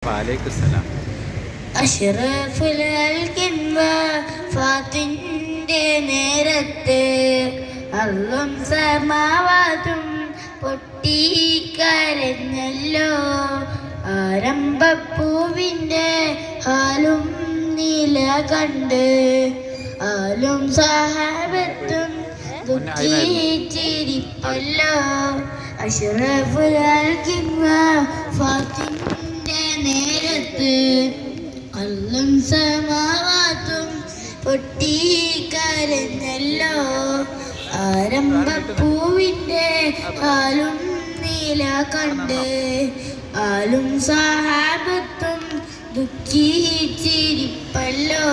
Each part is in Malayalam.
വലൈക്കുസ്സലാം. അഷ്റഫുൽ ഫാത്തിന്റെ നേരത്ത് അള്ളും സമാവാതും പൊട്ടിക്കരഞ്ഞല്ലോ. ആരംഭപ്പൂവിൻ്റെ ഹാലും നീല കണ്ട് ആലും സഹാബത്തും ദുഃഖിച്ചിരിപ്പല്ലോ. അഷ്റഫുൽ ഫാത്തിന്റെ നേരത്ത് അള്ളും സമാവാത്തും പൊട്ടിക്കരഞ്ഞല്ലോ. ആരംഭപ്പൂവിൻ്റെ ഹാലും നീല കണ്ട് ആലും സഹാബത്തും ദുഃഖിച്ചിരിപ്പല്ലോ.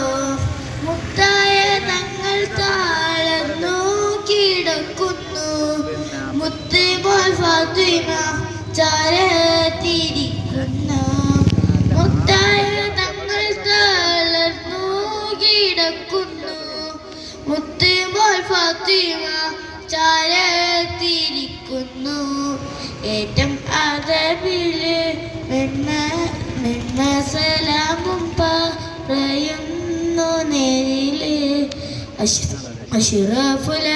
മുത്തായ തങ്ങൾ താഴ്ന്നു കിടക്കുന്നു. മുത്തുമോൾ ഫാത്തിമ ചാരത്തിരിക്കുന്നു. മുത്തായ തങ്ങൾ താഴ്ന്നു കിടക്കുന്നു. മുത്തുമോൾ ഫാത്തിമ ചാരത്തിരിക്കുന്നു. ഏറ്റം അതബില് സലാമും പറയുന്നു നേരില്. അഷ്റഫുൽ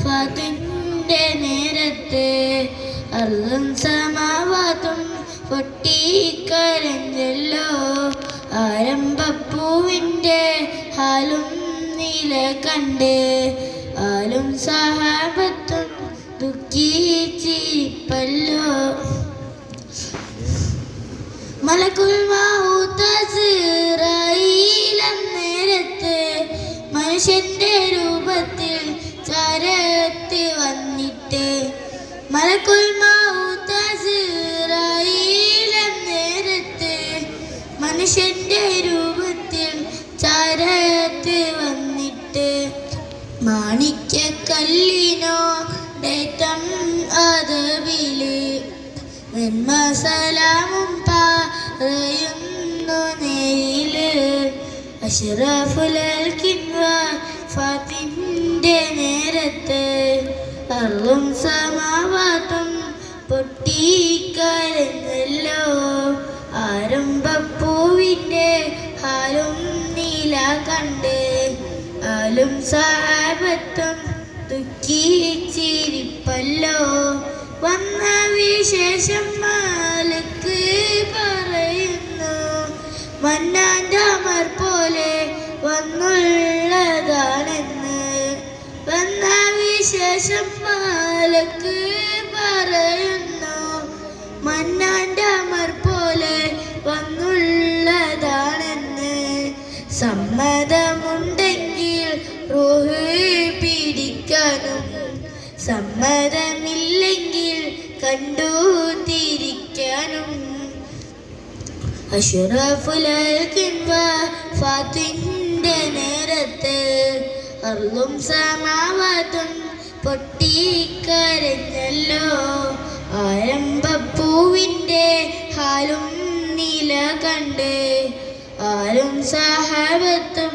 ഫാത്തിന്റെ നേരത്ത് അള്ളും സമാവാത്തും പൊട്ടിക്കരഞ്ഞല്ലോ. ആരംഭപ്പൂവിൻ്റെ ഹാലും നീല കണ്ട് ആലും സഹാബത്തും ദുഃഖിച്ചിരിപ്പല്ലോ. മലക്കുൽ മൗത്ത് അസ്റായീൽ നേരത്ത് മനുഷ്യന്റെ രൂപത്തിൽ ചാരത്ത് വന്നിട്ട്. മലക്കുൽ മൗത്ത് അസ്റായീൽ നേരത്ത് മനുഷ്യന്റെ രൂപത്തിൽ ചാരത്ത് വന്നിട്ട്. മാണിക്യക്കല്ലിനോ ഡേറ്റം അതവില് സലാമും പറയുന്നു നേരില്. അഷ്റഫുൽ ഫാത്തിന്റെ നേരത്ത് അള്ളും സമാവാത്തും പൊട്ടിക്കരഞ്ഞല്ലോ. ആരംഭപ്പൂവിൻ്റെ ഹാലും നീല കണ്ട് ആലും സഹാബത്തും ദുഃഖിച്ചിരിപ്പല്ലോ. വന്ന വിശേഷം മാലക്ക് പറയുന്നു. മന്നാൻ്റെ അമർ പോലെ വന്നുള്ളതാണെന്ന്. വന്ന വിശേഷം മാലക്ക് പറയുന്നു. മന്നാൻ്റെ അമർ പോലെ വന്നുള്ളതാണെന്ന്. സമ്മതമുണ്ടെങ്കിൽ റൂഹ് പിടിക്കാനും സമ്മതമില്ലെങ്കിൽ കണ്ടു തിരിക്കാനും. അഷ്റഫുൽ ഫാത്തിന്റെ നേരത്ത് അള്ളും സമാവാത്തും പൊട്ടിക്കരഞ്ഞല്ലോ. ആരംഭപ്പൂവിൻ്റെ ഹാലും നീല കണ്ട് ആലും സഹാബത്തും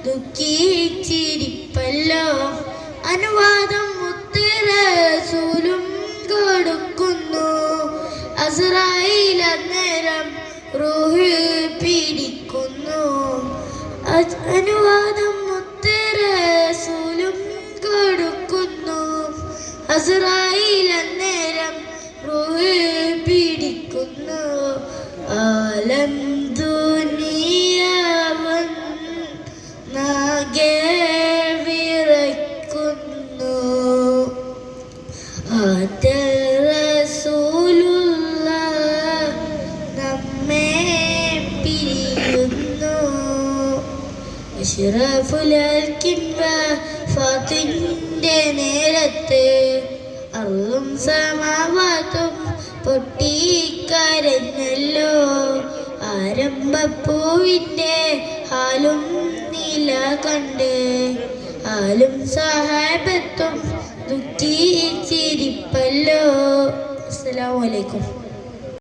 ദുഃഖിച്ചിരിപ്പല്ലോ. അനുവാദം റസൂലും കൊടുക്കുന്നു. അസ്റായീൽ അന്നേരം റൂഹ് പിടിക്കുന്നു. അനുവാദം റസൂലും കൊടുക്കുന്നു. അസ്റായീൽ അന്നേരം റൂഹ് പിടിക്കുന്നു. ആലം ദുനിയാവൻ നാഗേ നമ്മെ പിരിയുന്നു. അഷ്റഫുൽ ഫാത്തിന്റെ നേരത്ത് അള്ളും സമാവാത്തും പൊട്ടിക്കരഞ്ഞല്ലോ. ആരംഭപ്പൂവിൻ്റെ ഹാലും നീല കണ്ട് ആലും സഹാബത്തും ദുഃഖിച്ചിരിപ്പല്ലോ. അസ്സലാമു അലൈക്കും.